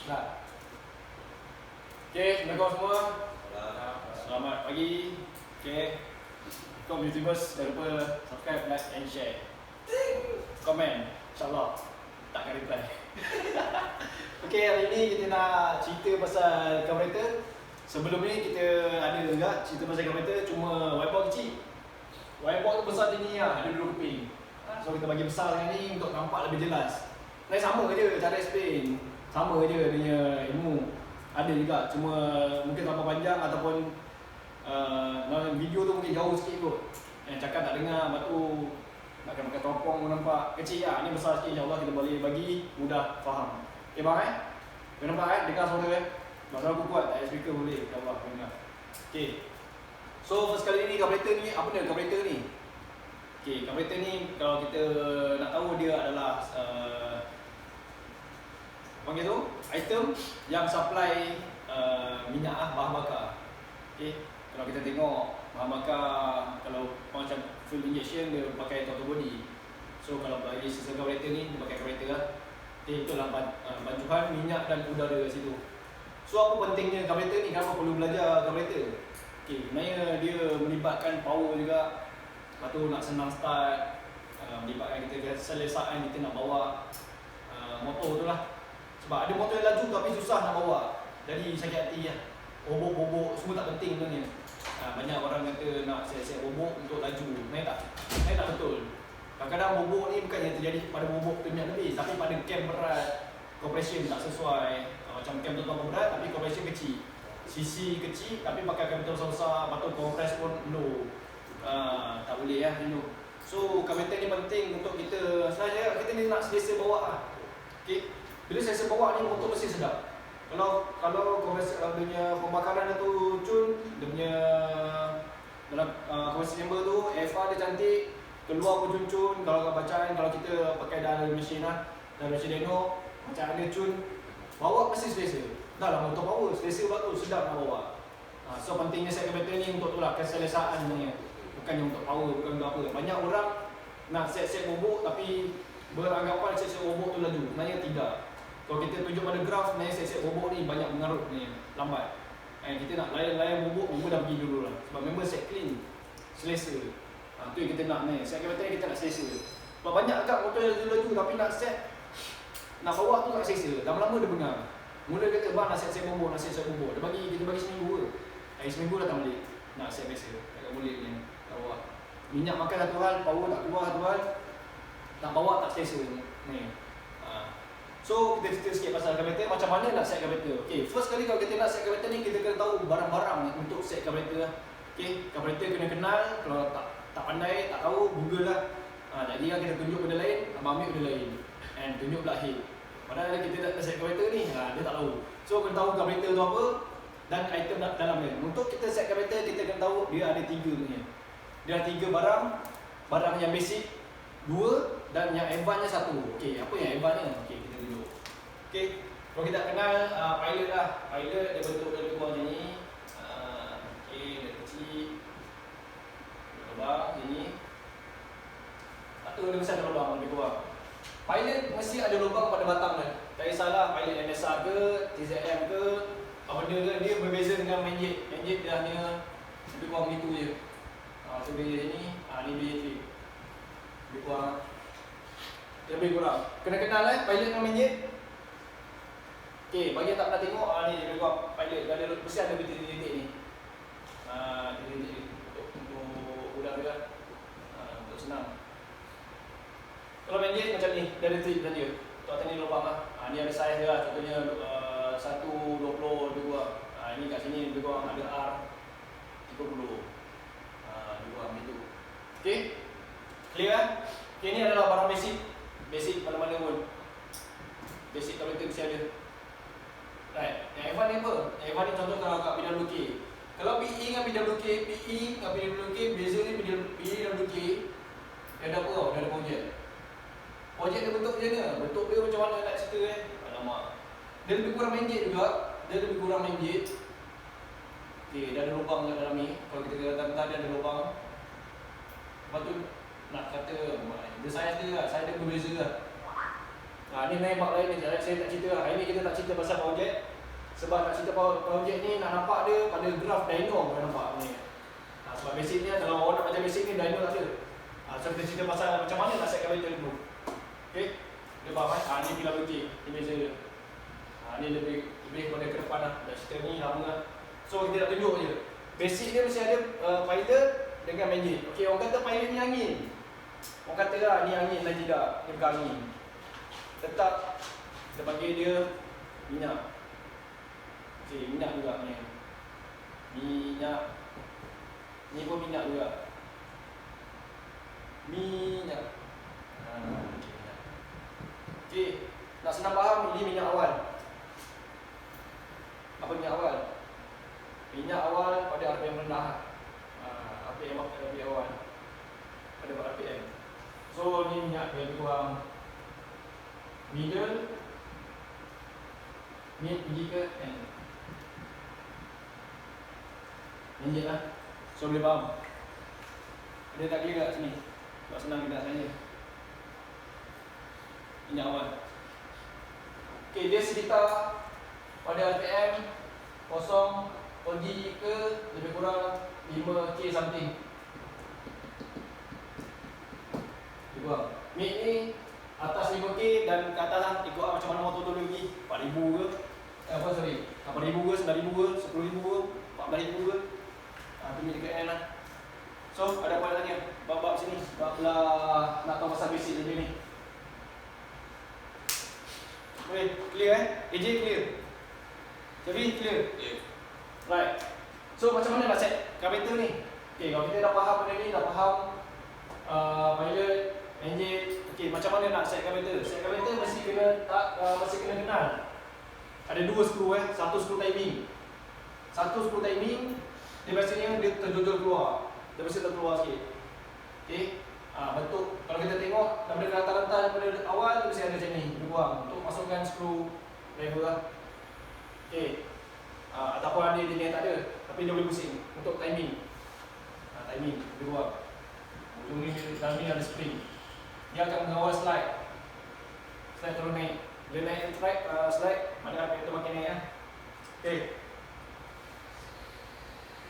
Nah. Okay, Assalamualaikum semua. Selamat pagi. Okay, Kom YouTubers, jangan lupa subscribe, like and share. Komen, insyaAllah takkan reply. Okay, hari ni kita nak cerita pasal carburetor. Sebelum ni kita ada juga cerita pasal carburetor, cuma whiteboard kecil. Whiteboard tu besar tinggi lah, ada 2 keping. So kita bagi besar dengan ni untuk nampak lebih jelas. Nah, sama je cara explain, sama je dia punya ilmu. Ada juga, cuma mungkin terlalu panjang ataupun dalam video tu mungkin jauh sikit kot. Yang cakap tak dengar, lepas tu nak pakai topong pun nampak kecil lah. Ni besar sikit, insyaAllah kita boleh bagi mudah faham. Okay bang Kau nampak dengar suara Suara aku kuat, tak ada speaker boleh, insyaAllah dengar. Okay, so first kali ni carburetor ni, apa dia carburetor ni? Okay, carburetor ni kalau kita nak tahu dia adalah panggil tu item yang supply minyak bahan bakar. Okay, kalau kita tengok bahan bakar, kalau macam fuel injection dia pakai throttle body. So kalau bagi sistem carburetor ni dia pakai carburetor lah. Okay, itulah bancuhan minyak dan udara kat situ. So apa pentingnya carburetor ni, kenapa perlu belajar carburetor? Okay, sebenarnya dia melibatkan power juga. Lepas tu nak senang start, melibatkan kita keselesaan kita nak bawa motor tu lah. Sebab ada motor yang laju tapi susah nak bawa, jadi sakit hati lah. Bobok-bobok semua tak penting sebenarnya. Banyak orang kata nak siap-siap bobok untuk laju. Sebenarnya tak betul. Kadang-kadang bobok ni bukannya terjadi pada bobok tu minyak lebih, tapi pada cam berat, compression tak sesuai. Macam cam tu terlalu berat tapi compression kecil, CC kecil tapi pakai cam besar-besar, lepas tu compress pun low. Tak boleh lah dulu. So carburetor ni penting untuk kita, sebenarnya kita ni nak selesa bawa lah. Okay, bila selesa bawa ni motor mesti sedap. Kalau compressor dia punya pembakaran tu cun, dia punya dalam compressor chamber tu FR dia cantik, keluar pun cun. Kalau bacaan, kalau kita pakai dalam mesin lah, dalam mesin dyno macam ada cun, bawa mesti selesa. Dah lah motor power, selesa pula tu, sedap nak bawa. So pentingnya set carburetor ni untuk tu lah, keselesaan sebenarnya, bukannya untuk power, bukan untuk apa. Banyak orang nak set bobok tapi beranggapan set bobok tu laju. Sebenarnya tidak. Kalau kita tunjuk pada graf, sebenarnya set bobok ni banyak mengarut ni, lambat. Kita nak layan bobok dah pergi dulu lah. Sebab member set clean, selesa. Tu yang kita nak ni, set carburetor kita nak selesa. Sebab banyak agak motor laju tapi nak set, nak bawa tu tak selesa. Lama-lama dia bengar. Mula kata bang nak set bobok, nak set bobok. Kita bagi seminggu ke. Seminggu datang balik. Nak set biasa, tak boleh ni. Tak bawa. Minyak makan satu hal, power tak keluar satu hal. Tak bawa tak selesa ni. So kita cerita sikit pasal carburetor, macam mana nak set carburetor. Okay, first kali kalau kita nak set carburetor ni, kita kena tahu barang-barang untuk set carburetor lah. Okay, carburetor kena kenal. Kalau tak pandai, tak tahu, Google lah. Jadi kan kita tunjuk benda lain, abang ambil benda lain, and tunjuk pula head. Padahal kita nak set carburetor ni, dia tak tahu. So kena tahu carburetor tu apa dan item dalam dia. Untuk kita set carburetor, kita kena tahu dia ada 3 sebenarnya. Dia ada 3 barang yang basic 2 dan yang advance nya 1. Okey, apa yang advance nya? Okey, kita tunjuk. Okey, kalau kita kenal pilot lah. Pilot dia bentuk dia lebih kurang macam ni. Okey, dia kecil. Lubang macam ni. Atau dia besar ada lubang lebih kurang. Pilot mesti ada lubang pada batang dia. Tak kisahlah pilot NSR ke, TZM ke, apa benda ke, dia berbeza dengan main jet. Main jet dia hanya lebih kurang begitu je. So beza ni, ni BJ3. Lebih kurang. Dia lebih kurang. Kena kenal pilot dengan main jet. Okay, bagi yang tak pernah tengok, ni dia lebih kurang pilot. Dia ada, mesti ada titik-titik ni. Titik-titik untuk udara lah. Untuk senang. Kalau main jet macam ni, dia ada trip saja. Untuk atas ni lubang lah. Ni ada saiz dia lah. Contohnya 120 lebih kurang. Ini kat sini lebih kurang ada R30. Lebih kurang macam tu. Okay, clear kan? Okay, ni adalah barang basic. Basic mana-mana pun. Basic carburetor mesti ada. Right, yang advance ni apa? Yang advance ni contoh kalau kat PWK. Kalau PE dengan PWK, beza ni PE dan PWK, dia ada apa tau? Dia ada projek. Projek dia bentuk macam mana? Bentuk dia macam mana nak cerita alamak. Dia lebih kurang main jet juga. Dia lebih kurang main jet. Okay, dia ada lubang kat dalam ni. Kalau kita kata dia ada lubang. Lepas tu nak kata dia saiz dia lah, saiz dia berbeza lah. Ni main bab lain ni, saya tak cerita lah. Hari ni kita tak cerita pasal power jet. Sebab nak cerita power jet ni nak nampak dia pada graf dyno boleh nampak ni. Sebab basicnya kalau orang nak baca basic ni dyno tak ada. So kita cerita pasal macam mana nak set carburetor dulu. Okey. Dia faham kan? Ni pilar logik. Ni beza dia. Ni lebih kepada ke depan lah. Dah cerita ni lama lah. So kita nak tunjuk je. Basic dia mesti ada pilot dengan engine. Okey, orang kata pilot ni angin. Orang kata lah ni angin dan tidak. Ni bukan angin. Tetap kita panggil dia minyak. Okey, minyak juga ni. Minyak. Ni pun minyak juga. Minyak. Okey, nak senang faham ini minyak awal. Apa minyak awal? Minyak awal pada RPM rendah. RPM awal pada RPM. So ni minyak yang kurang middle, mid pergi ke end. Minyak lah. So boleh faham. Ada tak clear kat sini? Sebab senang kita nak tanya. Minyak awal. Okey, dia sekitar pada RPM 0 pergi ke lebih kurang 5K something. Lebih kurang. Mid ni atas 5K dan ke atas lah. Ikut macam mana motor tu lagi. 4,000 ke? 8,000 ke? 9,000 ke? 10,000 ke? 14,000 ke? Tu mid dekat end lah. So ada apa nak tanya? Bab-bab sini. Bab lah nak tahu pasal basic dia ni. Boleh? Clear AJ clear? Jadi clear? Yeah. Right. So macam mana nak set carburetor ni? Okay, kalau kita dah faham benda ni, dah faham pilot, engine. Okay, macam mana nak set carburetor? Set carburetor mesti kena kenal. Ada dua skru satu skru timing. Satu skru timing, dia biasanya dia terjojol keluar. Dia mesti terkeluar sikit. Okay. Bentuk, kalau kita tengok daripada rantai-rantai daripada awal, dia mesti ada macam ni, lebih kurang. Untuk masukkan skru lever lah. Okay. Ataupun ada dia yang tak ada, tapi dia boleh pusing untuk timing. Timing, lebih kurang. Ujung ni, dalam ni ada spring. Dia akan mengawal slide. Slide terus naik. Bila naik slide, mana RPM tu makin naik lah. Okay.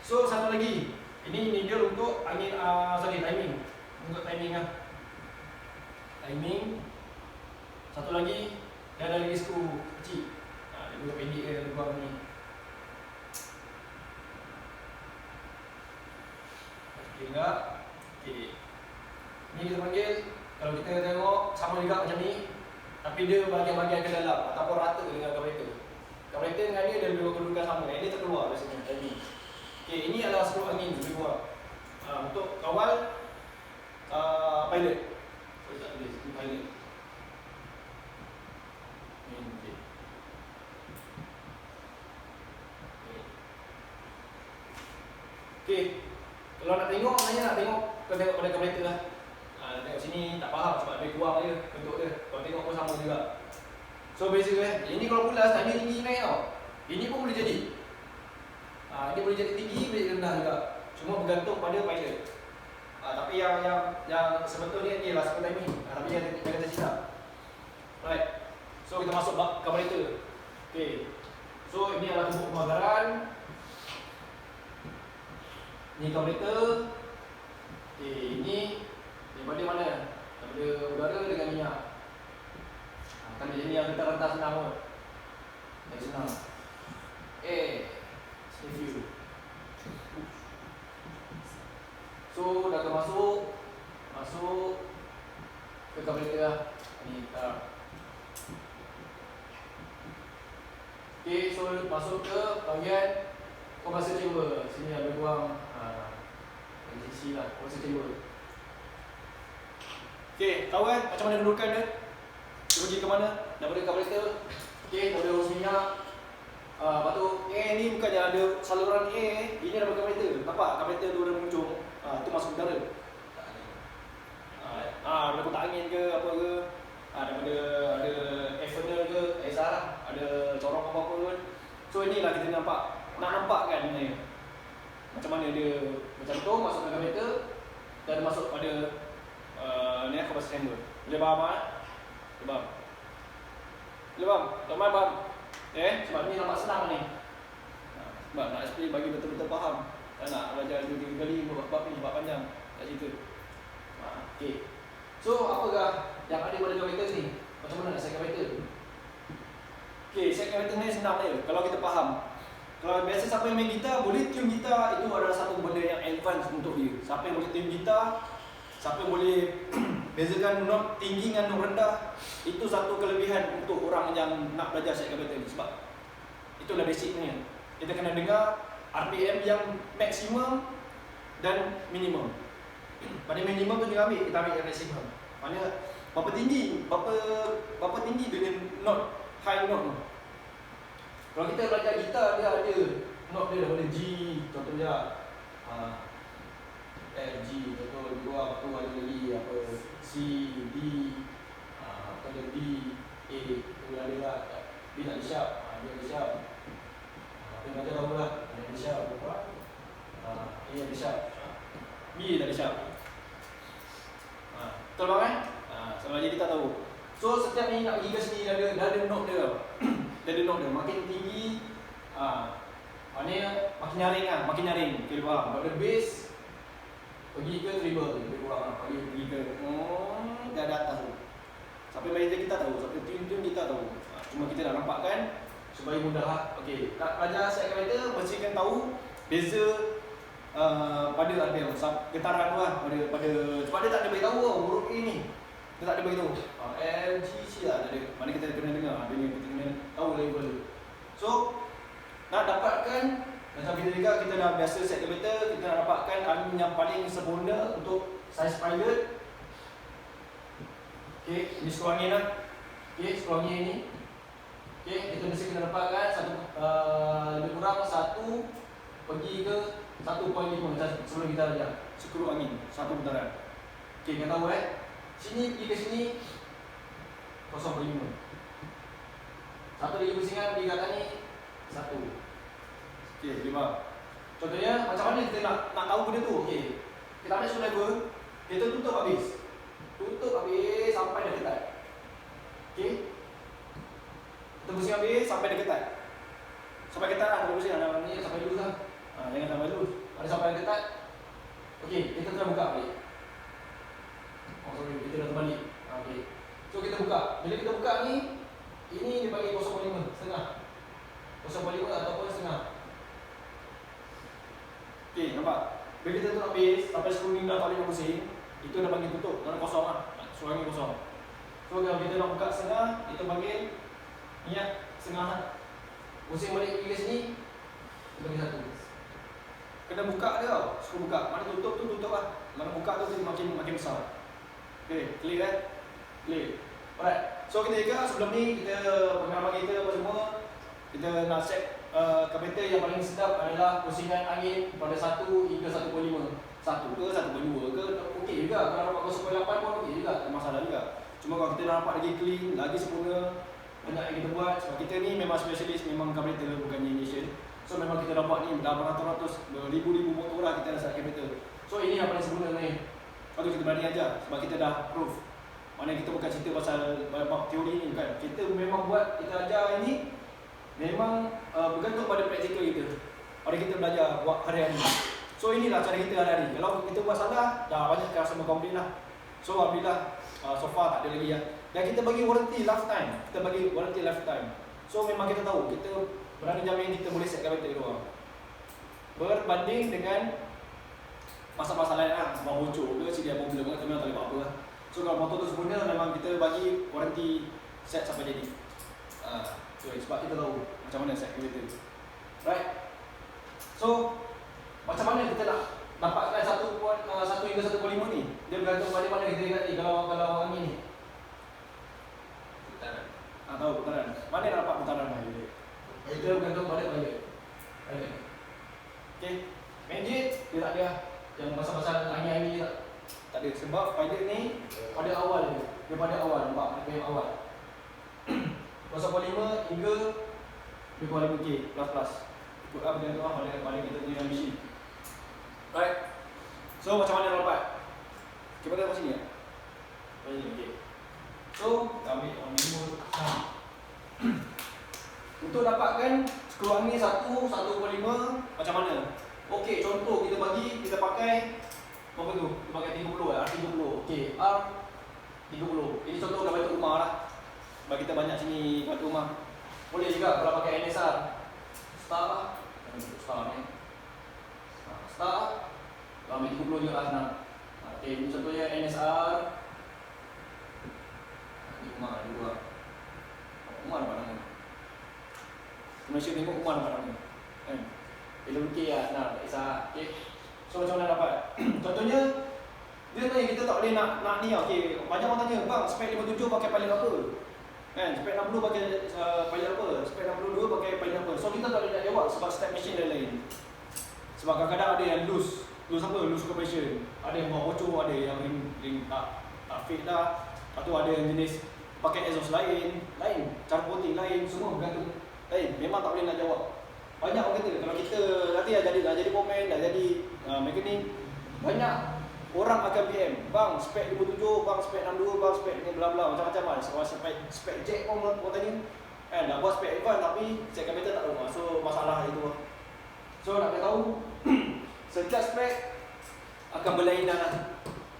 So satu lagi, ini needle untuk angin, timing. Untuk timing lah. Timing. Satu lagi, dia ada lagi skru kecil. Dia boleh pendek ke lebih kurang ni. Okay enggak? Okay. Ni kita panggil, kalau kita tengok sama juga macam ni, tapi dia bahagian-bahagian ke dalam ataupun rata dengan carburetor. Carburetor dengan dia lebih kedudukan sama. Dia terkeluar biasanya timing. Okay, ini adalah skru angin lebih kurang. Untuk kawal pilot. Boleh tak tulis? Ini pilot. Okay. Kalau nak tengok, nak tengok pada carburetor lah. Tengok sini tak faham sebab lebih kurang je bentuk dia. Kalau tengok pun sama juga. So beza Ini kalau pulas, timing tinggi naik tau. Ini pun boleh jadi. Ini boleh jadi tinggi, boleh jadi rendah juga. Cuma bergantung pada pilot. Tapi yang sebetulnya ni lah skru timing. Tapi yang kata silap. Right. So kita masuk carburetor. Okay. So ini adalah tubuh pemagaran. Ini carburetor. Okay, ini daripada mana? Daripada udara dengan minyak. Kan jadi yang kita rentas senang pun. Yang senang. Save you. So dah masuk ke carburetor lah. Ni tak. Okay, so masuk ke bahagian compressor chamber. Sini ada ruang sisi lah, compressor chamber. Okay, tahu kan macam mana dudukan dia? Dia pergi ke mana? Daripada carburetor. Okay, daripada hose minyak. Lepas tu air ni bukannya ada saluran air. Ini daripada carburetor. Nampak carburetor tu ada muncul. Tu masuk udara. Daripada kotak angin ke apa ke. Daripada ada air funnel ke, exhaust lah. Ada corong apa-apa pun. So inilah kita nampak. Nak nampak kan ni. Macam mana dia macam tu masuk ke carburetor dan masuk pada ni compressor chamber. Boleh faham tak? Boleh faham? Boleh faham? Tak faham? Sebab ni nampak senang ni. Sebab nak explain bagi betul-betul faham. Tak nak belajar 2-3 kali bab ni, bab panjang. Tak cerita. Okay. So, apakah yang ada pada karakter ni? Macam mana nak set karakter? Okay, set karakter ni senang je. Kalau kita faham. Kalau biasa siapa yang main gitar, boleh tune gitar, itu adalah satu benda yang advance untuk dia. Siapa yang boleh tune gitar, siapa yang boleh bezakan not tinggi dengan not rendah, itu satu kelebihan untuk orang yang nak belajar set karakter ni. Sebab itulah basicnya. Kita kena dengar RPM yang maksimum dan minimum. Pada minimum tu jangan ambil, kita ambil yang maksimum. Maknanya berapa tinggi dengan note, high note tu. Kalau kita belajar gitar, dia ada note dia daripada G, contohnya G, contoh dua, apa tu ada lagi, apa C, D, atau ada D, A, tu ada lah. B tak ada sharp, D ada sharp. Apa yang baca tahu lah, ada sharp, A ada sharp, B tak ada sharp. Betul bang sama jadi kita tahu. So setiap ni nak pergi ke sini dah ada note dia. Dia ada note dia. Makin tinggi maknanya makin nyaring lah, makin nyaring. Okay, faham? Pada bass pergi ke treble, lebih kurang pergi ke dah ada atas tu. Sampai main kita tahu, sampai tune kita tahu. Cuma kita nak nampakkan supaya mudah lah. Okay, nak belajar set karakter, pastikan tahu beza pada RPM, getaran tu lah, pada sebab dia tak ada beritahu huruf A ni. Dia tak ada beritahu. L, G, C lah tak ada. Mana kita kena dengar, kita kena tahu level. So, nak dapatkan macam kita dah biasa set karakter, kita nak dapatkan angin yang paling sempurna untuk size pilot. Okay, ini skru angin lah. Okay, skru angin ni. Okay, kita mesti kena dapatkan lebih kurang 1 pergi ke 1.5 macam sebelum kita ajar. Skru angin, 1 putaran. Okay, kita tahu sini pergi ke sini 0.5. 1 lagi pusingan pergi kat ni 1. Okay, boleh. Contohnya macam mana kita nak tahu benda tu? Okay, kita ambil skru lever, kita tutup habis. Tutup habis sampai dah ketat. Okay, kita pusing habis sampai dah ketat. Sampai ketat lah, kita pusing dalam ni sampai dulu lah. Jangan sampai loose. Ada sampai yang ketat. Okey, kita terus buka balik. Sorry, kita dah terbalik. Okey. So kita buka. Bila kita buka ni, ini dia bagi 0.5, setengah. 0.5 ataupun setengah. Okey, nampak? Bila kita tutup habis, sampai skru ni dah tak boleh pusing, itu dah panggil tutup, dah kosong lah. Skru angin kosong. So kalau kita nak buka setengah, itu panggil niat setengah lah. Pusing balik pergi ke sini, bagi 1. Kena buka dia tau, skru buka. Mana tutup tu tutup lah. Mana buka tu makin besar. Okay, clear kan? Clear. Alright, so kita jaga sebelum ni kita pengalaman kita apa semua, kita nak set karakter yang paling sedap adalah pusingan angin pada 1 hingga 1.5. 1 ke 1.2 ke okey juga. Kalau dapat 0.8 pun okey juga, tak masalah juga. Cuma kalau kita nak dapat lagi clean, lagi sempurna, banyak yang kita buat. Sebab kita ni memang specialist, memang karakter bukannya initiation. So memang kita dapat ni dah beratus-ratus, beribu-ribu motor lah kita dah set karakter. So ini yang paling sempurna ni. Lepas tu kita berani ajar sebab kita dah proof. Mana kita bukan cerita pasal bab teori ni bukan. Kita memang buat, kita ajar ini memang bergantung pada praktikal kita. Pada kita belajar buat hari-hari. So inilah cara kita hari-hari. Kalau kita buat salah, dah banyak customer complain lah. So alhamdulillah so far tak ada lagi lah. Dan kita bagi warranty lifetime. Kita bagi warranty lifetime. So memang kita tahu, kita berani jamin kita boleh set karakter dia orang. Berbanding dengan masalah-masalah lain lah, sebab bocor ke, CD problem ke, memang tak boleh buat apa lah. So kalau motor tu sempurna, memang kita bagi warranty set sampai jadi. So sebab kita tahu macam mana set karakter. Right? So macam mana kita nak dapatkan 1 hingga 1.5 ni? Dia bergantung pada mana kita lihat ni, kalau angin ni. Putaran. Tahu putaran. Mana nak dapat putaran ni? Kita bergantung pada pilot. Okay, main gate dia tak ada yang pasal-pasal angin-angin tak ada. Sebab pilot ni pada awal dia pada awal, nampak dia awal 0.5 hingga 2.5K plus ikut up dengan tuan pada kita punya ambition. Right, so macam mana dapat? Kita pada sini ya. Ini okey. So ambil on minimum Untuk dapatkan skru angin 1.5 macam mana? Okey, contoh kita pakai apa tu? Kita pakai 30 R30. Okey, R30. Ini contoh gambar batu rumah lah. Sebab kita banyak sini batu rumah. Boleh juga kalau pakai NSR. Start lah. Start ni. Start lah. Kalau ambil 30 juga lah senang. Okey, ini contohnya NSR. Ini rumah dua. Rumah dapat nama. Malaysia tengok rumah dapat nama. Kan? LMK lah, nah, tak kisah. Okay. So macam mana dapat? Contohnya, dia tanya kita tak boleh nak ni. Okay. Banyak orang tanya, bang, spek 57 pakai pilot apa? Kan? Spek 60 pakai pilot apa? Spek 62 pakai pilot apa? So kita tak boleh nak jawab sebab step machine lain-lain. Sebab kadang-kadang ada yang loose. Loose apa? Loose compression. Ada yang buat bocor, ada yang ring tak fit dah. Lepas tu ada yang jenis pakai exhaust lain. Cara coating lain, semua bergantung lain. Memang tak boleh nak jawab. Banyak orang kata, kalau kita nanti dah jadi pemain, dah jadi mekanik, banyak orang akan PM, bang spek 57, bang spek 62, bang spek ni bla bla macam-macam lah. Spek jack pun orang tanya. Dah buat spek advance tapi set carburetor tak tahu. So masalah itu. So nak tahu setiap spek akan berlainan lah.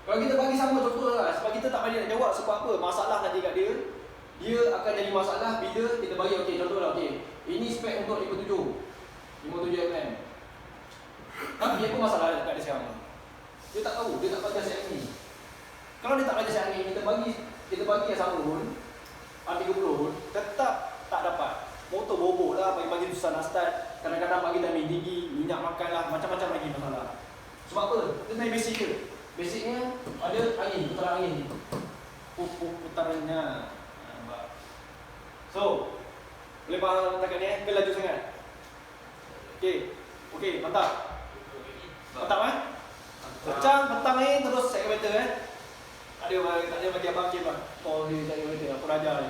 Kalau kita bagi sama contoh lah, sebab kita tak boleh nak jawab sebab apa, masalah nanti kat dia. Dia akan jadi masalah bila kita bagi, okey contoh lah, okey. Ini spek untuk 57 mm. Tapi dia pun masalah dekat dia sekarang. Dia tak tahu, dia tak belajar siap angin. Kalau dia tak belajar siap angin, kita bagi yang sama pun, R30 tetap tak dapat. Motor bobok lah, bagi susah nak start. Kadang-kadang bagi timing tinggi, minyak makan lah, macam-macam lagi masalah. Sebab apa? Kita tanya basic ke. Basicnya ada angin, putaran angin ni. Putarannya. So, boleh faham takat ni ke laju sangat? Okey, mantap. Mantap Pecah, petang ni terus set carburetor Tak ada bagi abang ke bang. Oh, dia set carburetor, aku raja ni.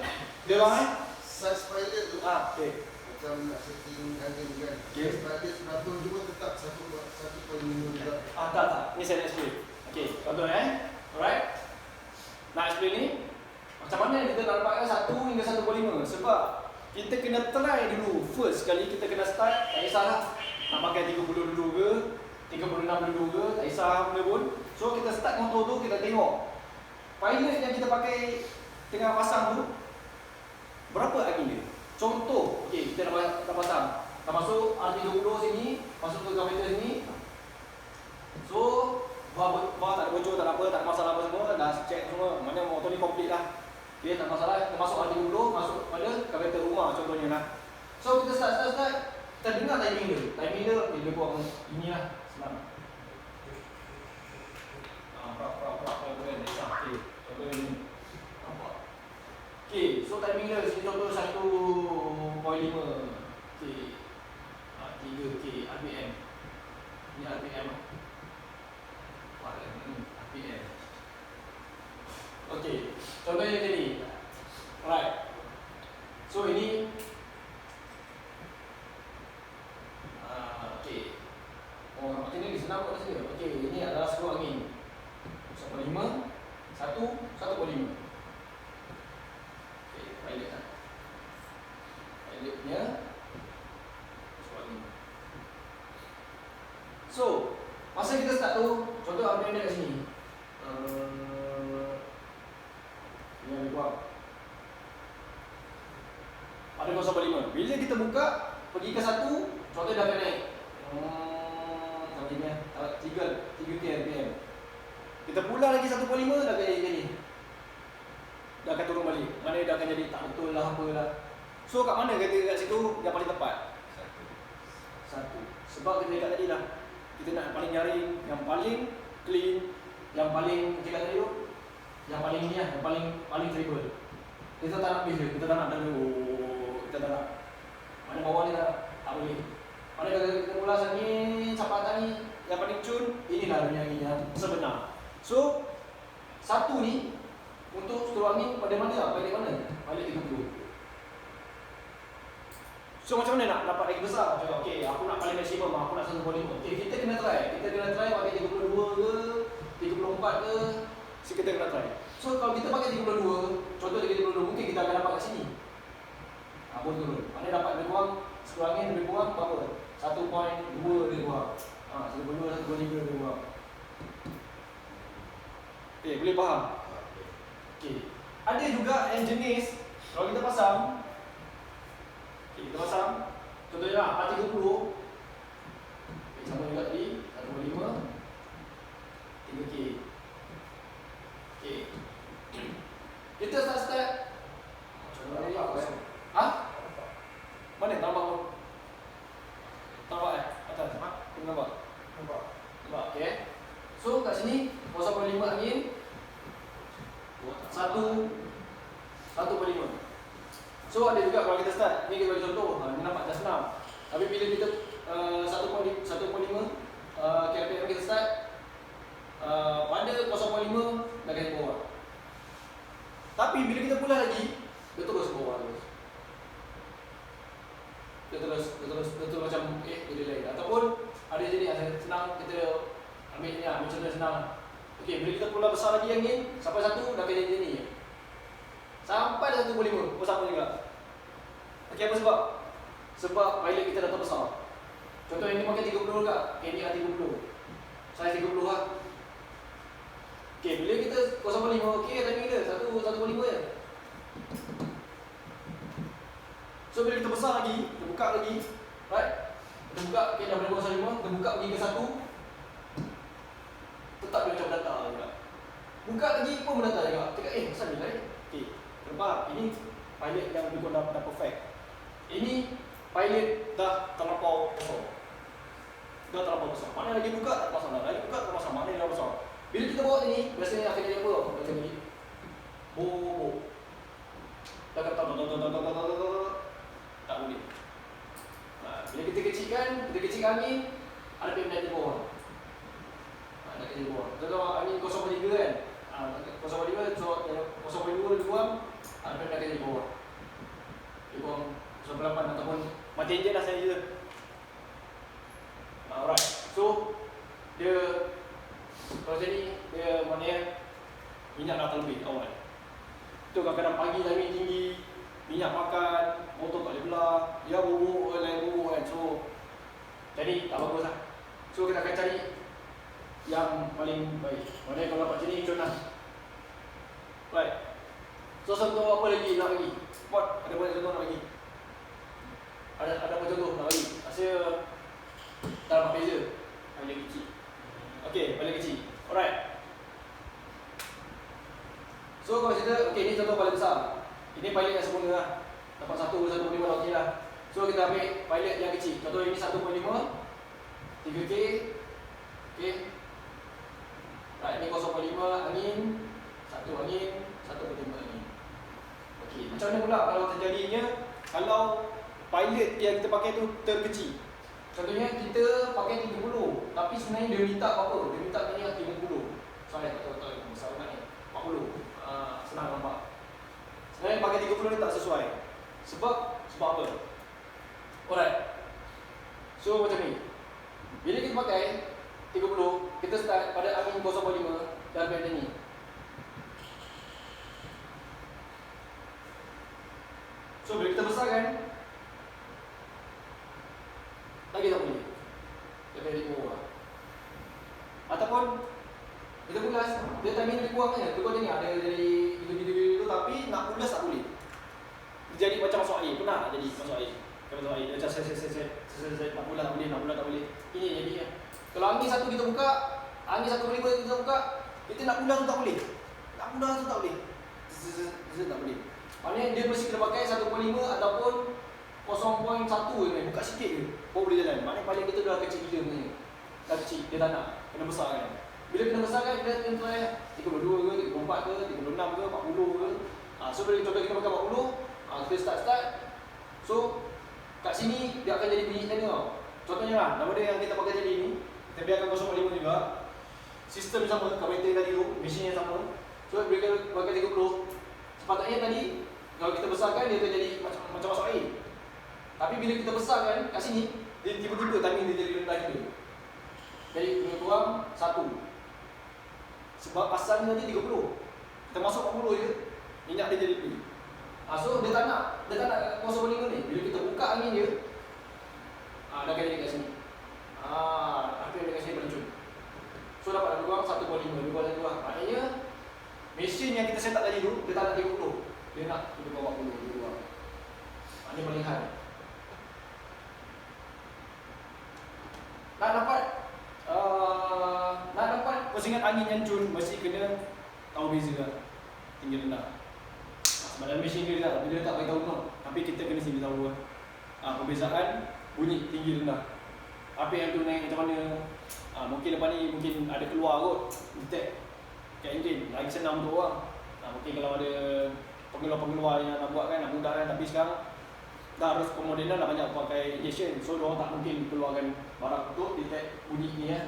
Dia bang Size pilot tu okey. macam nak setting angin kan. Okey. Pilot 90 juga tetap 1.5 juga. Tak. Ni saya nak explain. Okey, contoh alright. Nak explain ni macam mana kita nak dapatkan 1 hingga 1.5. Sebab kita kena try dulu. First sekali kita kena start. Tak kisahlah nak pakai 30 dulu ke 36 dulu ke, tak kisah benda pun. So kita start motor tu, kita tengok pilot yang kita pakai tengah pasang tu berapa angin dia. Contoh, okey, kita dah pasang. Dah masuk R30 sini, masuk ke carburetor sini. So Wah tak ada bocor, tak ada apa, tak ada masalah apa semua. Dah check semua, mana motor ni complete lah. Okay, tak masalah, kita masuk R30, masuk pada carburetor rumah contohnya lah. So kita start. Kita dengar timing dia. Timing dia, dia buat ini lah, senang. Okay, contohnya ni. Okay, so timing dia, sini contoh 1.5. Okay, 3 RPM. Ini RPM lah. RPM. Okay, contohnya macam ni. Alright. So ini okay. Macam ni senang buat saja. Okay, ini adalah skru angin 1.5 1.5. Okay, pilot lah. Pilot punya skru angin. So, masa kita start tu, contoh RPM dia kat sini. Ini yang lebih kurang ada 0.5. Bila kita buka, pergi ke 1, contoh dah akan naik. Contohnya 3 RPM. Kita pulang lagi 1.5, dah akan jadi. Dah akan turun balik. Mana dah akan jadi tak betul lah, apalah. So kat mana kata kat situ yang paling tepat? 1. Sebab kita dekat tadi dah. Kita nak paling nyaring, yang paling clean, yang paling kita kata tu, yang paling ni lah, yang paling terrible. Kita tak nak beza, kita tak nak kita tak nak. Mana bawah ni tak boleh. Mana kita mula angin sampai atas ni yang paling cun, inilah dunia angin yang sebenar. So 1 ni untuk skru angin pada mana lah? Pilot mana? Pilot 30. So macam mana nak dapat lagi besar? Okey, aku nak paling maksimum, aku nak 1.5. Okey, kita kena try pakai 32 ke 34 ke. So kita kena try. So kalau kita pakai 32, contoh 32 mungkin kita akan dapat kat sini. pun turun. Mana dapat lebih kurang, sekurangnya lebih kurang berapa? 1.2 lebih kurang. 1.2, 1.3 lebih kurang. Okay, boleh faham? Okay. Ada juga yang jenis, kalau kita pasang, okay, kita pasang, contohnya lah, A30, okay, sama juga tadi, 1.5, 3K. Okay. Kita start. Contohnya ni apa? Ha? Mana tambah? Tambah atas. Kena nampak? Nampak? Nampak, okay. So kat sini 0.5 angin 1.5. So ada juga kalau kita start, ni kita bagi contoh, ni nampak dah senang. Tapi bila kita 1.5 kPm kita start, pada 0.5 dah kena bawah. Tapi bila kita pula lagi, dia terus bawah terus. Dia terus macam dia lain. Ataupun ada jenis senang kita ambil ni lah, contoh senang. Okey, bila kita pula besar lagi angin, sampai 1 dah kena jadi ni. Sampai dah 1.5 pun sama juga. Okey, apa sebab? Sebab pilot kita dah terbesar. Contoh yang ni pakai 30 juga. Okey, ni 30. Saya 30 lah. Okey, bila kita 0.5, okey timing dia 1.5 je. So bila kita besar lagi, kita buka lagi, right? Kita buka, okey dah boleh 0.5, kita buka pergi ke 1. Tetap dia macam datar juga. Buka lagi pun mendatar juga. Cakap, asal ni lain? Okey, nampak? Ini pilot yang lebih kurang dah perfect. Ini pilot dah terlampau besar. Dah terlampau besar. Mana lagi buka tak masalah, lagi buka tak masalah, mana dah besar. Bila kita bawa ni, biasanya akan jadi apa? Macam ni. Bo. Dah kata tak boleh. Bila kita kecilkan angin, ada PM di bawah. Nak kena bawah. Kalau angin 0.3 kan, 0.5 so 0.2 lebih kurang, ada PM nak kena di bawah. Lebih kurang 0.8 ataupun mati je dah saya je. Alright. So dia kalau jadi dia maknanya minyak dah terlebih awal. Tu kadang-kadang pagi timing tinggi, minyak makan, motor tak boleh belah, dia bubuk kan. So jadi tak bagus lah. So kita akan cari yang paling baik. Maknanya kalau dapat macam ni, cun lah. Right. So contoh apa lagi nak bagi? Spot, ada banyak contoh nak bagi. Ada apa contoh nak bagi? Rasa tak dapat beza. Paling kecil. Okay, paling kecil. Alright. So kalau cerita, okay ni contoh paling besar. Ini pilot yang sempurna lah. Dapat 1.5 dah okey lah. So kita ambil pilot yang kecil. Contoh ini 1.5, 3K. Okay. Right, ni 0.5 angin, 1 angin, 1.5 angin. Okay, macam mana pula kalau terjadinya kalau pilot yang kita pakai tu terkecil? Contohnya kita pakai 30, tapi sebenarnya dia minta apa? Dia minta ni 50. Sorry, tak besar sangat ni. 40. Senang nampak. Sebenarnya pakai 30 ni tak sesuai. Sebab apa? Alright. So macam ni. Bila kita pakai 30, kita start pada angin 0.5 dan benda ni. So bila kita besarkan, lagi tak boleh. Dia kena di bawah. Ataupun kita pulas, dia timing lebih kurang je. Tukar ni ada dari itu tapi nak pulas tak boleh. Jadi macam masuk air, pernah jadi masuk air. Kalau masuk air, macam saya nak pulas tak boleh. Ini jadi kan. Kalau angin satu kita buka, angin 1.5 kita buka, kita nak pulas tu tak boleh. Nak pulas tu tak boleh. Tak boleh. Maknanya dia mesti kena pakai 1.5 ataupun 0.1 je, buka sikit je. Baru boleh jalan. Maknanya paling kita dah kecil gila sebenarnya. Dah kecil, dia tak nak. Kena besar kan. Bila kena besar kan, kita kena try 32 ke, 34 ke, 36 ke, 40 ke. So bila contoh kita pakai 40, kita start. So kat sini dia akan jadi bunyi tadi tau. Contohnya lah, nama dia yang kita pakai jadi ni, kita biarkan 0.5 juga. Sistem sama, carburetor tadi tu, mesin yang sama. So bila kita pakai 30, sepatutnya tadi kalau kita besarkan dia akan jadi macam masuk air. Tapi bila kita besarkan kat sini, dia tiba-tiba timing dia jadi rendah juga. Jadi lebih kurang 1. Sebab asal ni nanti 30. Kita masuk 40 je, minyak dia jadi lebih. So dia tak nak dia tak nak kuasa bolingo ni. Bila kita buka angin dia, dah kena dekat sini. Api yang dekat sini beracun. So dapat lebih kurang 1.5, lebih kurang 1 lah. Maknanya mesin yang kita set up tadi tu, dia tak nak 30. Dia nak lebih kurang 40, lebih kurang. Maknanya paling high. Nak dapat pusingan angin yang cun, mesti kena tahu beza lah. Tinggi rendah. Sebab dalam mesin dia tak, dia tak beritahu no. Tapi kita kena sini tahu lah. Perbezaan bunyi tinggi rendah. Api yang tu naik macam mana. Mungkin lepas ni mungkin ada keluar kot. Detect kat enjin. Lagi senang untuk orang. Mungkin kalau ada pengeluar-pengeluar yang nak buat kan, nak mudah kan. Tapi sekarang dah harus kemodenan dah banyak pakai injection. So diorang tak mungkin keluarkan barang untuk detect bunyi ni kan.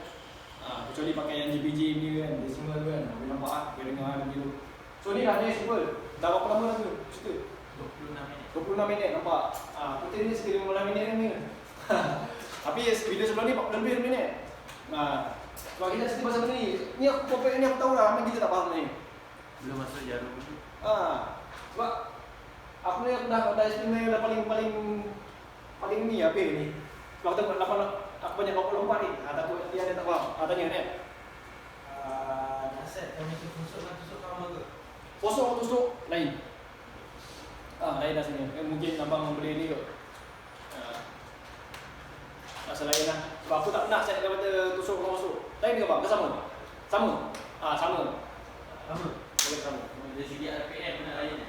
Kecuali pakai yang JPJ ni kan, decimal kan. Boleh nampak lah, boleh dengar kan begitu. So ni dah simple. Dah berapa lama dah tu? Cerita 26 minit nampak. Kita ni sekitar 15 minit kan ni. Tapi video sebelum ni 40 minit. Sebab kita cerita pasal benda ni. Ni aku topik ni aku tahu lah, ramai kita tak faham ni. Belum masuk jarum dulu. Sebab aku ni dah estimate dah paling ni apa ni. Sebab aku tengok aku banyak lompat ni. Takut dia ada tak faham. Tanya ni. Aset kami tu tusuk kamu ke? Kosong tusuk lain. Lain dah sini. Mungkin abang boleh ni kot. Masalah lain lah. Sebab aku tak pernah set kata tusuk kau masuk. Lain ke bang? Ke sama? Sama? Sama. Boleh sama. Dari segi RPM nak lain ni.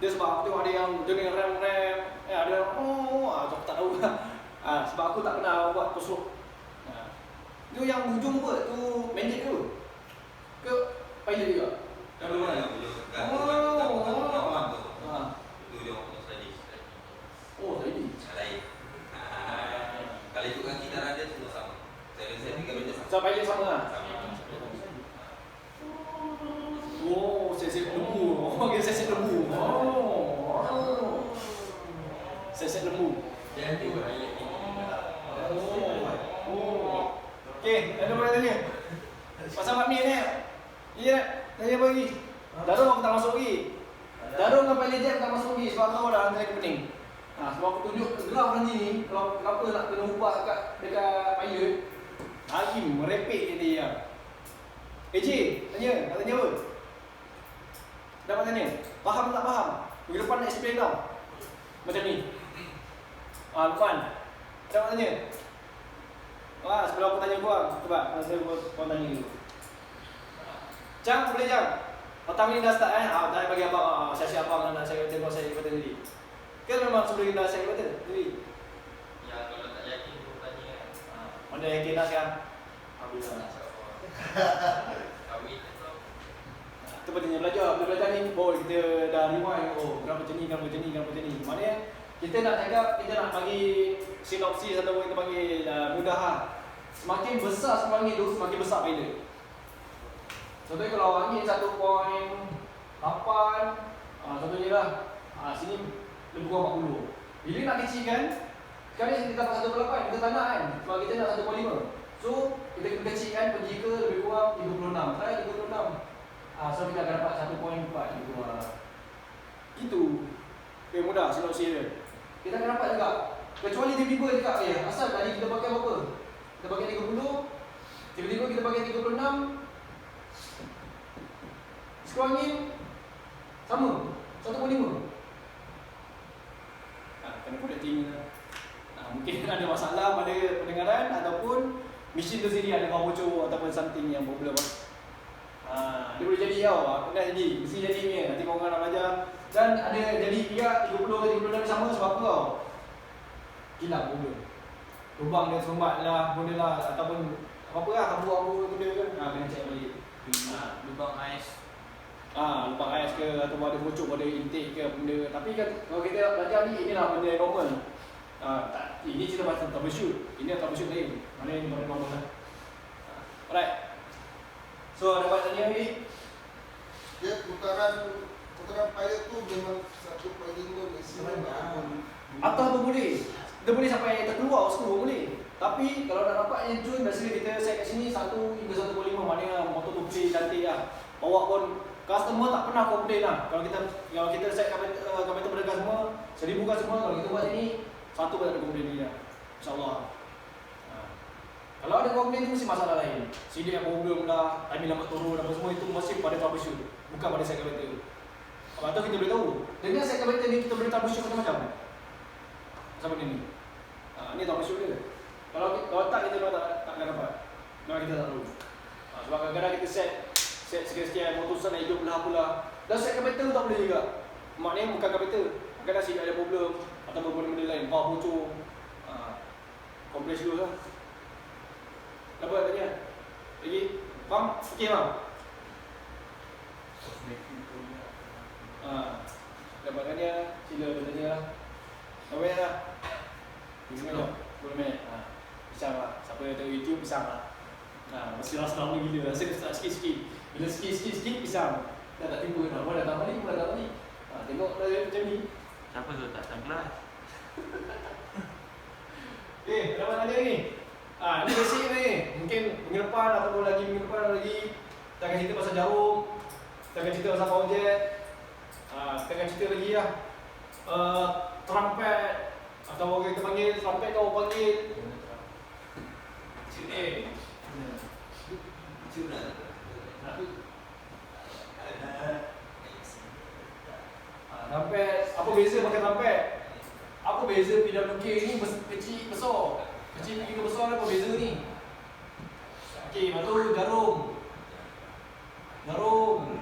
Dia sebab aku tengok ada yang jenis rem. Ada yang aku tak tahu lah. Sebab aku tak pernah buat tusuk. Tu yang hujung apa? Tu magic tu? Ke pilot juga? Kalau mana tu? Itu dia orang tadi. Tadi. Lain. Kalau ikutkan kita ada semua sama. Saya tinggal benda sama. So pilot sama lah? Sama. Sesek lembu. Okay, sesek lembu. Sesek lembu. Jadi pilot ni. Okay, ada boleh tanya? Pasal Mak Min ni. Ya, tanya apa lagi? Jarum aku tak masuk lagi. Jarum dengan pilot jam tak masuk lagi sebab tahu dah antara yang pening. Sebab aku tunjuk gerak nanti ni, kalau kenapa nak kena ubah dekat pilot, lagi merepek je dia. AJ, tanya, nak tanya apa? Dapat tanya? Faham tak faham? Minggu depan nak explain tau. Macam ni. Lukman, dapat tanya? Sebelum aku tanya korang, cuba saya korang tanya dulu. Jang, boleh Jang? Petang ni dah start dah bagi abang, siap-siap abang nak saya kata saya kata tadi. Kan memang sebelum dah saya kata tadi. Ya, kalau tak yakin tu tanya. Mana yakin dah sekarang? Alhamdulillah. Kami tu. Kita pentingnya belajar ni, kita dah rewind, kenapa macam ni. Maknanya kita nak cakap, kita nak bagi sinopsis atau kita bagi mudah lah. Semakin besar angin tu, semakin besar pilot. Contohnya kalau angin 1.8, contohnya lah, sini lebih kurang 40. Bila nak kecilkan, sekarang kita dapat 1.8, kita tak nak kan, sebab kita nak 1.5. So, kita kena kecilkan pergi ke lebih kurang 36. Saya 36. So kita akan dapat 1.4 lebih kurang. Itu. Mudah sinopsis dia. Kita akan dapat juga. Kecuali tiba-tiba cakap, asal tadi kita pakai berapa? Kita pakai 30, tiba-tiba kita pakai 36. Skor angin sama, 1.5. Kena predicting lah. Mungkin ada masalah pada pendengaran ataupun mesin tu sendiri ada bocor ataupun something yang problem. Dia boleh jadi tau, pernah jadi, mesti jadi ni. Nanti korang nak belajar. Dan ada jadi pihak 30 ke 36 sama sebab apa tau? Hilang problem. Lubang dia serembat lah, benda lah, ataupun apa-apa lah, abu-abu benda kan. Kena check balik. Lubang ais. Lubang ais ke, atau ada bocor pada intake ke benda. Tapi kan kalau kita belajar ni, inilah benda yang normal. Ini cerita pasal troubleshoot. Ini troubleshoot lain. Mana ini benda normal lah. Alright. So dapat tanya lagi? Dia putaran pilot tu memang 1.5 maksimum ataupun Atas pun boleh. Kita boleh sampai terkeluar skru boleh. Tapi kalau nak dapat yang tune, biasanya kita set kat sini 1 hingga 1.5. Maknanya motor tu play cantik lah. Bawa pun customer tak pernah komplain lah. Kalau kita set kapasitor mereka semua 1000 customer, kalau kita buat ini satu pun tak ada komplain ni lah. InsyaAllah. Kalau ada komplain tu mesti masalah lain. CD yang problem lah, timing lambat turun apa semua itu masih pada troubleshoot, bukan pada set kapasitor. Atau kita boleh tahu dengan set kapasitor ni kita boleh troubleshoot macam-macam. Sama ni. Ni troubleshoot dia. Kalau tak kita tak akan dapat. Memang kita tak tahu. Sebab kadang-kadang kita set sekian-sekian motor nak hidup lah pula. Dan set kapasitor tak boleh juga. Maknanya bukan kapasitor. Kadang CD ada problem atau benda-benda lain, power bocor. Komplain dulu lah. Apa tanya? Lagi? Faham? Okey faham? Dapatkannya, sila bertanya lah. Berapa minit lah? 10 minit? 10 minit? Pisang lah. Siapa yang tengok YouTube, pisang lah. Mesti rasa lama gila. Rasa dia start sikit-sikit. Bila sikit-sikit, pisang. Dah tak tiba dah. Dah tak balik, dah tak balik. Tengok dah macam ni. Siapa tu tak datang kelas? Dapat tanya ni. Ni basic ni. Mungkin minggu depan ataupun minggu depan lagi kita akan cerita pasal jarum. Kita akan cerita pasal power jet. Kita akan cerita lagi lah trumpet atau orang kita panggil trumpet tu orang panggil trumpet. Apa beza pakai trumpet? Apa beza PWK ni kecil besar? Kecil pergi ke besar apa beza ni? Okey, lepas tu jarum.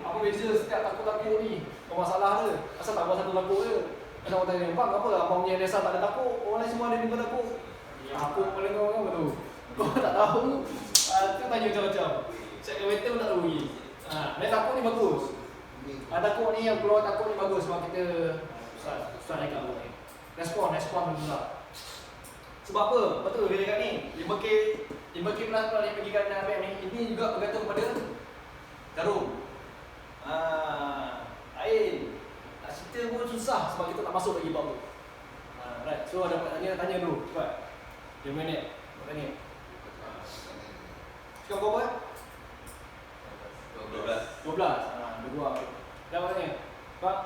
Apa beza setiap takut-takut ni? Apa masalah dia? Asal tak buat satu takut je. Ada orang tanya, "Bang, apa abang punya desa tak ada takut? Orang lain semua ada ni takut." Ya, aku paling kau betul. Kau tak tahu. Tu tanya macam-macam. Set elevator pun tak tahu lagi. Naik takut ni bagus. Takut ni yang keluar takut ni bagus sebab kita Ustaz cakap apa ni? Respon dulu lah. Sebab apa? Betul dia cakap ni. 5K plus dia pergikan dengan APM ni. Ini juga bergantung pada jarum. Lain. Nak cerita pun susah sebab kita tak masuk lagi bab tu. Right. So ada tanya dulu. Cepat. 5 minit. Tanya. Sekarang berapa? 12. Dua. Dah tanya. Pak.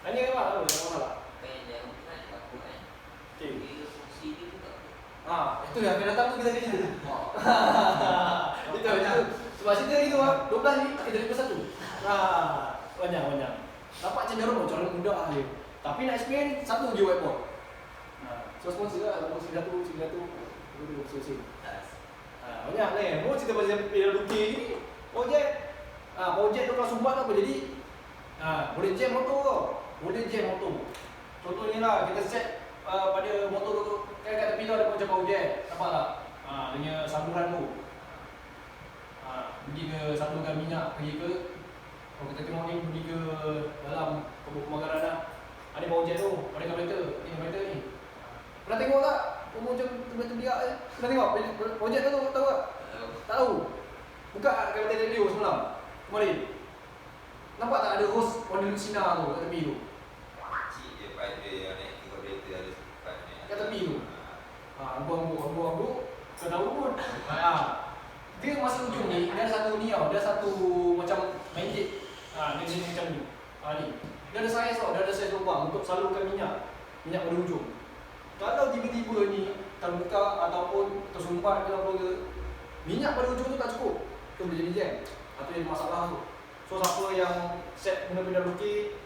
Tanya ke Pak? Tak masalah. Okay. Itu yang akan datang tu kita kerja. Itu. Sebab cerita itu 12 ni kita jumpa satu. Banyak. Nampak macam jarum cara mudah je. Tapi nak explain satu je whiteboard. So sponsor lah, sponsor satu. Dulu selesai. Banyak ni. Mau cerita pasal PWK ni. Projek tu kalau sumbat apa jadi? Boleh jam motor kau. Contohnya lah kita set pada motor tu kan kat tepi tu ada macam power jet. Nampak tak? Dia punya saluran tu. Pergi ke salurkan minyak, pergi ke kalau kita tengok ni pergi ke dalam pemagaran dah. Ada power jet tu, ada kapasitor ni. Pernah tengok tak? Macam terbiak je. Pernah tengok power jet tu tahu tak? Tak tahu. Buka kapasitor radio semalam. Kemarin. Nampak tak ada hose model sinar tu kat tepi tu? Kat tepi tu. Ambu. Kau tahu pun. Dia masa ujung ni, dia ada satu ni tau. Dia ada satu macam magnet. Dia jenis macam ni. Ni. Dia ada saiz tau. Dia ada saiz lubang untuk salurkan minyak pada ujung. Kalau tiba-tiba ni terbuka ataupun tersumbat ke apa ke, minyak pada ujung tu tak cukup. Itu boleh jadi jam. Atau jadi masalah tu. So siapa yang set guna PWK,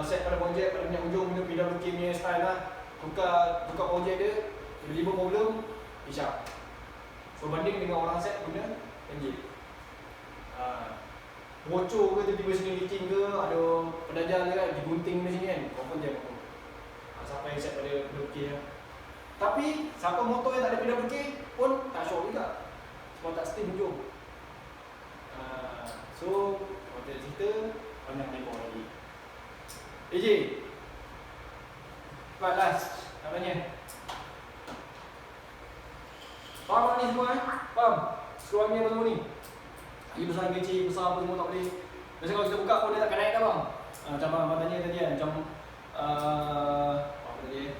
set pada projek pada minyak ujung guna PWK punya style lah. Tukar projek dia, tiba-tiba problem, isyak. So banding dengan orang set guna enjin. Bocor ke tiba-tiba sini leaking ke, ada pedajal ke kan, digunting di sini kan, confirm jam. Siapa yang set pada PWK lah. Tapi siapa motor yang tak ada PWK pun tak shock juga. Sebab tak steam ujung. So, kalau kita cerita, banyak lebar lagi. AJ. Cepat last. Nak tanya. Faham tak ni semua Faham? Seluarnya apa semua ni? Lagi besar kecil, besar apa semua tak boleh. Biasa kalau kita buka pun dia takkan naik dah bang. Macam abang tanya tadi kan, macam apa tadi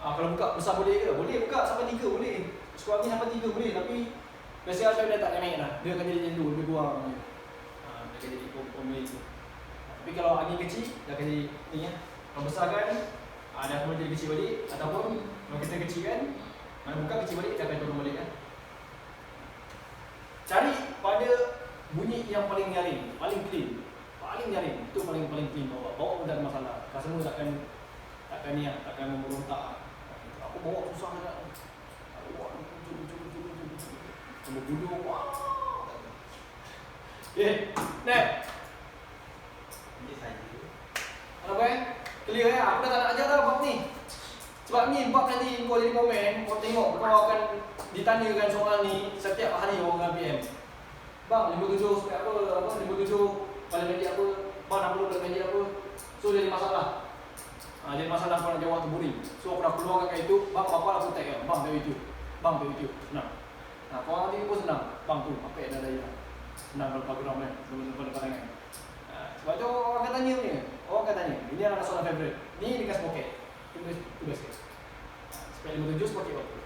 kalau buka besar boleh ke? Boleh buka sampai 3 boleh. Seluarnya sampai 3 boleh, tapi Biasanya saya dah tak naik dah. Dia akan jadi nyendu, lebih kurang je. Dia akan jadi pomel tu. Tapi kalau angin kecil, dia akan jadi ni ya. Kalau besar kan, dia akan jadi kecil balik. Ataupun kalau kita kecil kan, mana buka kecil balik, dia akan turun balik kan. Cari pada bunyi yang paling nyaring, paling clean. Paling nyaring, itu paling clean bawa. Bawa pun tak ada masalah. Customer takkan ni, takkan memberontak. Aku bawa susah sangat. Cuma duduk, wah. Next. Ini saja. Apa clear ya? Aku dah tak nak ajar dah bab ni. Sebab ni bab nanti kau jadi komen, kau tengok kau akan ditanyakan soal ni setiap hari orang PM. Bang, 57 spek apa 57 pada meja apa? Bang 60 pada meja apa? So jadi masalah. Jadi masalah kau nak jawab tu boring. So aku dah keluarkan kat itu, bang apa aku tag kan? Bang dari YouTube. Bang dari YouTube. Senang. Kau nanti pun senang. Bang tu apa yang dah dah. Senang kalau program kan. Belum padangan. Sebab tu orang akan tanya ni. Orang akan tanya. Ini adalah soalan favorite. Ni dekat pocket. Tu best. Spek 57 pocket apa?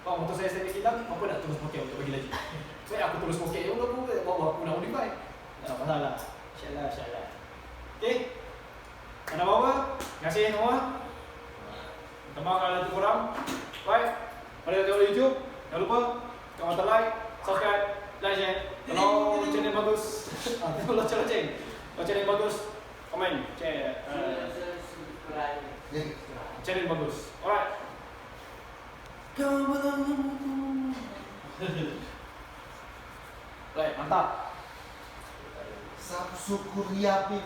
Bang, motor saya sedikit hilang, apa nak terus pocket untuk bagi lagi? Sebab aku terus pocket je pun aku bawa aku nak modify. Tak ada masalah. InsyaAllah. Okay? Ada apa-apa? Terima kasih semua. Minta maaf kalau ada kurang. Baik. Mari kita tengok YouTube. Jangan lupa tekan button like, subscribe, share. Kalau channel bagus, tengok loceng. Kalau channel bagus, komen, share. Channel bagus. Alright. Baik, mantap. Syukur ya, Pip.